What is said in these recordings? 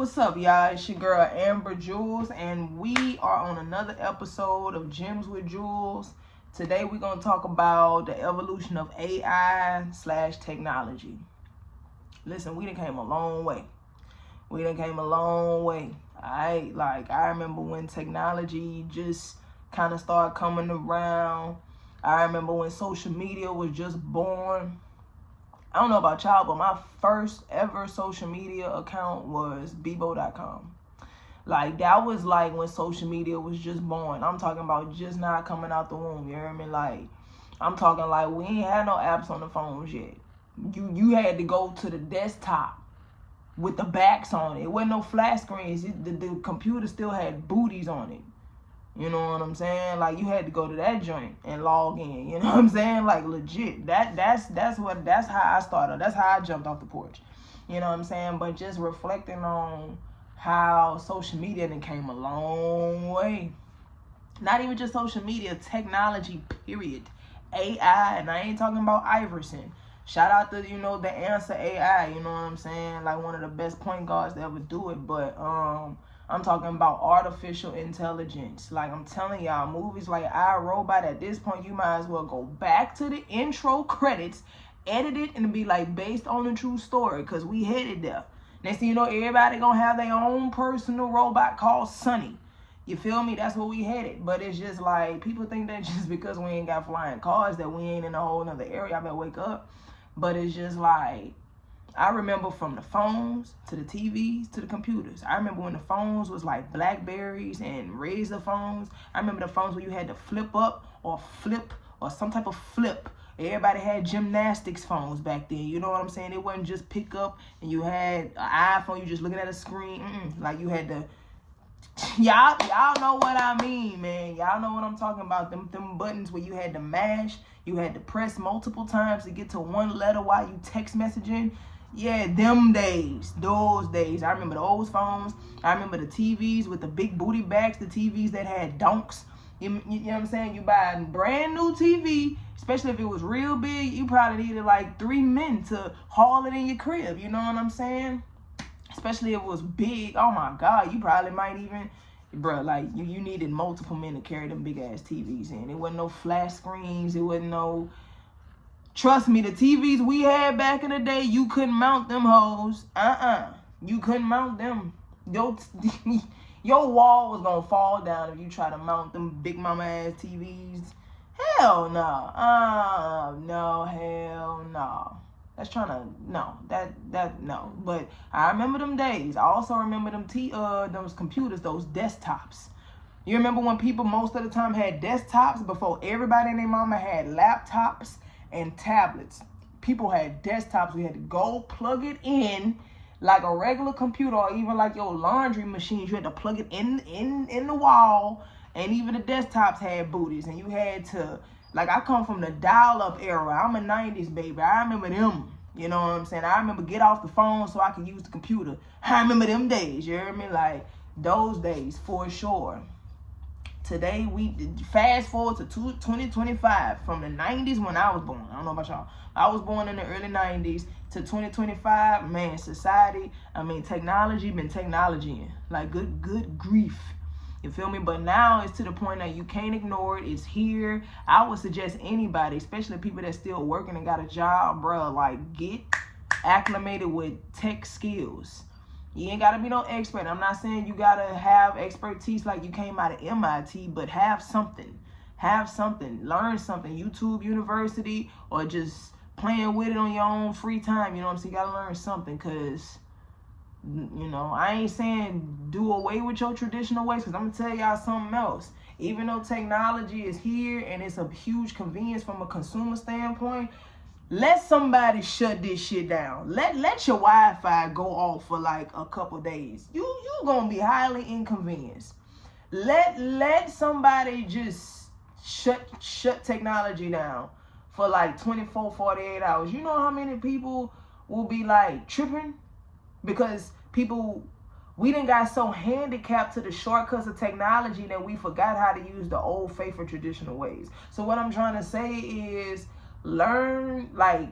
What's up, y'all? It's your girl amber.jewelz, and we are on another episode of Gems with Jewels. Today we're going to talk about the evolution of AI/technology. Listen, we done came a long way. Alright, like I remember when technology just kind of started coming around. I remember when social media was just born. I don't know about y'all, but my first ever social media account was Bebo.com. Like, that was like when social media was just born. I'm talking about just not coming out the womb, you hear me? Like, I'm talking like we ain't had no apps on the phones yet. You had to go to the desktop with the backs on it. It wasn't no flat screens. The computer still had booties on it. You know what I'm saying? Like, you had to go to that joint and log in. You know what I'm saying? Like, legit. That's how I started. That's how I jumped off the porch. You know what I'm saying? But just reflecting on how social media then came a long way. Not even just social media, technology, period. AI, and I ain't talking about Iverson. Shout out to, the Answer AI, you know what I'm saying? Like, one of the best point guards to ever do it. But I'm talking about artificial intelligence. Like, I'm telling y'all, movies like I, Robot, at this point, you might as well go back to the intro credits, edit it, and be like, based on a true story, because we headed there. Next thing you know, everybody gonna have their own personal robot called Sonny. You feel me? That's what we headed. But it's just like, people think that just because we ain't got flying cars, that we ain't in a whole nother area. I better wake up. But it's just like, I remember from the phones to the TVs to the computers. I remember when the phones was like Blackberries and Razor phones. I remember the phones where you had to flip up or flip or some type of flip. Everybody had gymnastics phones back then. You know what I'm saying? It wasn't just pick up and you had an iPhone, you just looking at a screen. Like, you had to... Y'all know what I mean, man. Y'all know what I'm talking about. Them buttons where you had to mash. You had to press multiple times to get to one letter while you text messaging. Yeah, them days, those days. I remember those phones. I remember the TVs with the big booty backs, the TVs that had donks. You know what I'm saying? You buy a brand new TV, especially if it was real big, you probably needed like 3 men to haul it in your crib. You know what I'm saying? Especially if it was big. Oh my God, you probably might even, bro, like you needed multiple men to carry them big ass TVs in. It wasn't no flash screens. It wasn't no... Trust me, the TVs we had back in the day, you couldn't mount them hoes. You couldn't mount them. Your wall was gonna fall down if you try to mount them big mama ass TVs. Hell no. No, hell no. That's trying to, no. No. But I remember them days. I also remember those computers, those desktops. You remember when people most of the time had desktops before everybody and their mama had laptops and tablets? People had desktops. We had to go plug it in like a regular computer, or even like your laundry machines. You had to plug it in the wall, and even the desktops had booties, and you had to, like, I come from the dial-up era. I'm a 90s baby. I remember them. You know what I'm saying? I remember get off the phone so I could use the computer. I remember them days. You hear me? Like, those days for sure. Today, we fast forward to 2025, from the 90s when I was born. I don't know about y'all. I was born in the early 90s to 2025. Man, technology been technologying. Like, good grief. You feel me? But now it's to the point that you can't ignore it. It's here. I would suggest anybody, especially people that's still working and got a job, bro, like, get acclimated with tech skills. You ain't got to be no expert. I'm not saying you got to have expertise like you came out of MIT, but have something. Learn something. YouTube University, or just playing with it on your own free time. You know what I'm saying? You got to learn something, because, I ain't saying do away with your traditional ways, because I'm going to tell y'all something else. Even though technology is here and it's a huge convenience from a consumer standpoint, let somebody shut this shit down. Let your Wi-Fi go off for like a couple days. You gonna be highly inconvenienced. Let somebody just shut technology down for like 24, 48 hours. You know how many people will be like tripping? Because we done got so handicapped to the shortcuts of technology that we forgot how to use the old faithful traditional ways. So what I'm trying to say is, learn, like,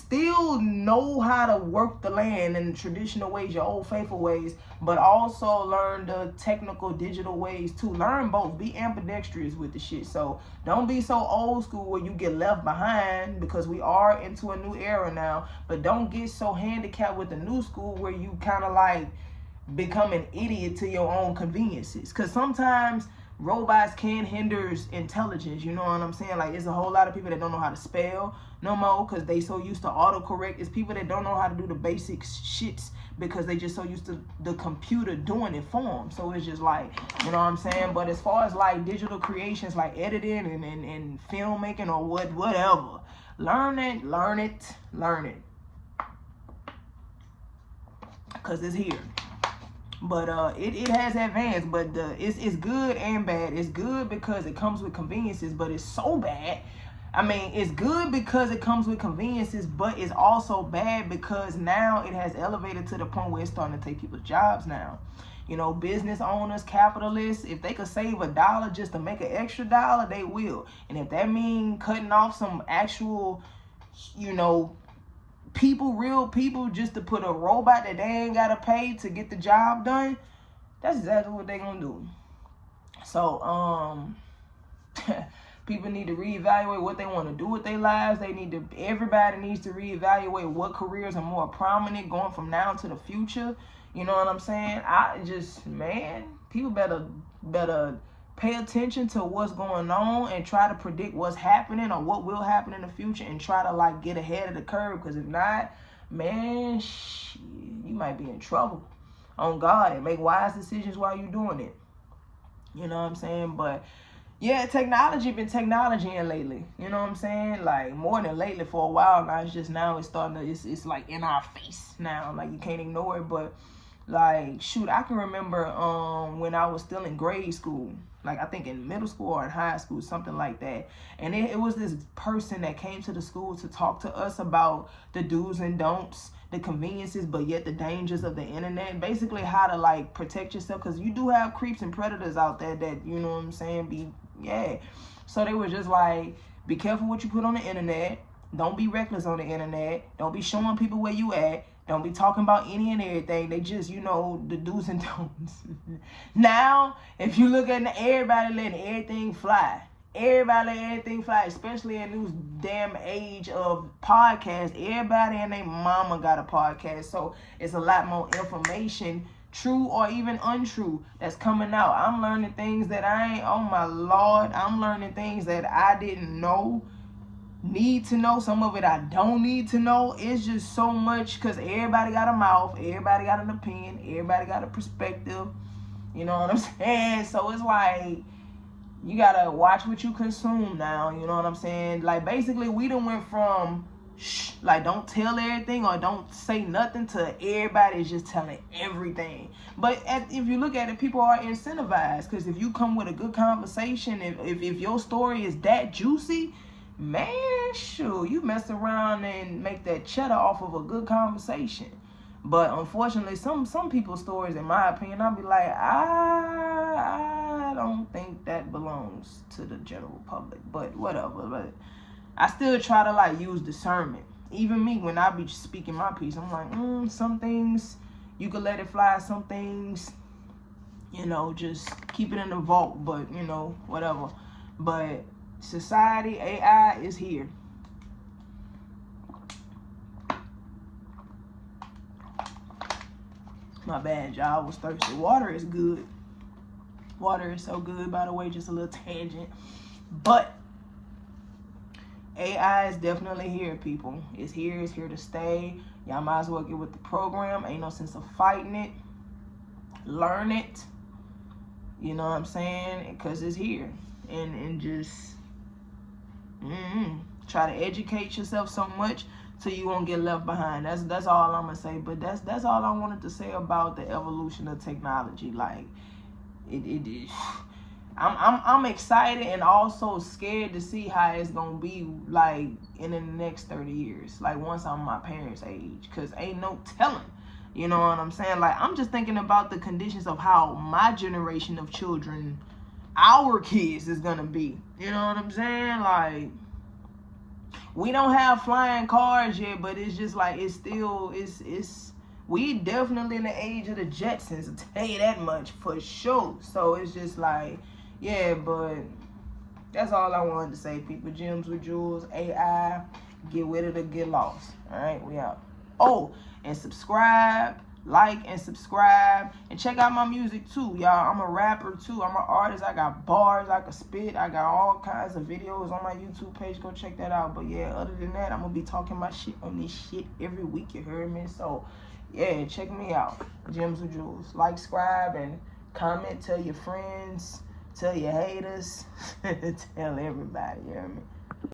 still know how to work the land in the traditional ways, your old faithful ways, but also learn the technical digital ways too. Learn both. Be ambidextrous with the shit. So don't be so old school where you get left behind, because we are into a new era now. But don't get so handicapped with the new school where you kind of like become an idiot to your own conveniences. Because sometimes robots can hinder intelligence, you know what I'm saying? Like, it's a whole lot of people that don't know how to spell no more because they so used to autocorrect. It's people that don't know how to do the basic shits because they just so used to the computer doing it for them. So it's just like, you know what I'm saying? But as far as like digital creations, like editing and filmmaking or whatever, learn it. Because it's here. But it has advanced, but it's good and bad. It's good because it comes with conveniences, but it's so bad. I mean, it's good because it comes with conveniences, but it's also bad because now it has elevated to the point where it's starting to take people's jobs now. You know, business owners, capitalists, if they could save $1 just to make an extra $1, they will. And if that means cutting off some actual, you know, real people just to put a robot that they ain't gotta pay to get the job done, that's exactly what they gonna do. So people need to reevaluate what they want to do with their lives. Everybody needs to reevaluate what careers are more prominent going from now to the future. You know what I'm saying? People better pay attention to what's going on and try to predict what's happening or what will happen in the future and try to like get ahead of the curve. Because if not, man, you might be in trouble on God, and make wise decisions while you're doing it. You know what I'm saying? But yeah, technology been technologying lately. You know what I'm saying? Like more than lately, for a while now. It's just now it's starting to, it's like in our face now. Like you can't ignore it. But like, shoot, I can remember when I was still in grade school, like I think in middle school or in high school, something like that. And it was this person that came to the school to talk to us about the do's and don'ts, the conveniences, but yet the dangers of the internet. Basically how to like protect yourself, because you do have creeps and predators out there that, you know what I'm saying, So they were just like, be careful what you put on the internet. Don't be reckless on the internet. Don't be showing people where you at. Don't be talking about any and everything. They just, you know, the do's and don'ts. Now, if you look at everybody letting everything fly. Everybody letting everything fly, especially in this damn age of podcasts. Everybody and their mama got a podcast. So it's a lot more information, true or even untrue, that's coming out. I'm learning things that oh my Lord, I'm learning things that I didn't need to know. Some of it I don't need to know. It's just so much because everybody got a mouth, everybody got an opinion, everybody got a perspective. You know what I'm saying? So it's like, you gotta watch what you consume now. You know what I'm saying? Like basically we done went from like don't tell everything or don't say nothing to everybody is just telling everything. But if you look at it, people are incentivized, because if you come with a good conversation, if your story is that juicy, man, sure, you mess around and make that cheddar off of a good conversation. But unfortunately, some people's stories, in my opinion, I'll be like, I don't think that belongs to the general public. But whatever. But I still try to like use discernment. Even me, when I be speaking my piece, I'm like, some things you can let it fly. Some things, you know, just keep it in the vault. But you know, whatever. But society, AI is here. My bad, y'all. I was thirsty. Water is good. Water is so good, by the way, just a little tangent. But AI is definitely here, people. It's here to stay. Y'all might as well get with the program. Ain't no sense of fighting it. Learn it. You know what I'm saying? Because it's here. And just try to educate yourself so much so you won't get left behind. That's all I'm gonna say. But that's all I wanted to say about the evolution of technology. Like it is. I'm excited and also scared to see how it's gonna be like in the next 30 years. Like once I'm my parents' age, cause ain't no telling. You know what I'm saying? Like I'm just thinking about the conditions of how my generation of children, our kids, is gonna be. You know what I'm saying? Like, we don't have flying cars yet, but it's just like, it's still, we definitely in the age of the Jetsons, I'll tell you that much for sure. So it's just like, yeah, but that's all I wanted to say, people. Gems with Jewels, AI, get with it or get lost. All right, we out. Oh, and subscribe, like and subscribe, and check out my music too, y'all. I'm a rapper too. I'm an artist. I got bars I can spit. I got all kinds of videos on my YouTube page. Go check that out. But yeah, other than that, I'm gonna be talking my shit on this shit every week. You heard me? So yeah, check me out. Gems with Jewels. Like, subscribe, and comment. Tell your friends. Tell your haters. Tell everybody. You hear me?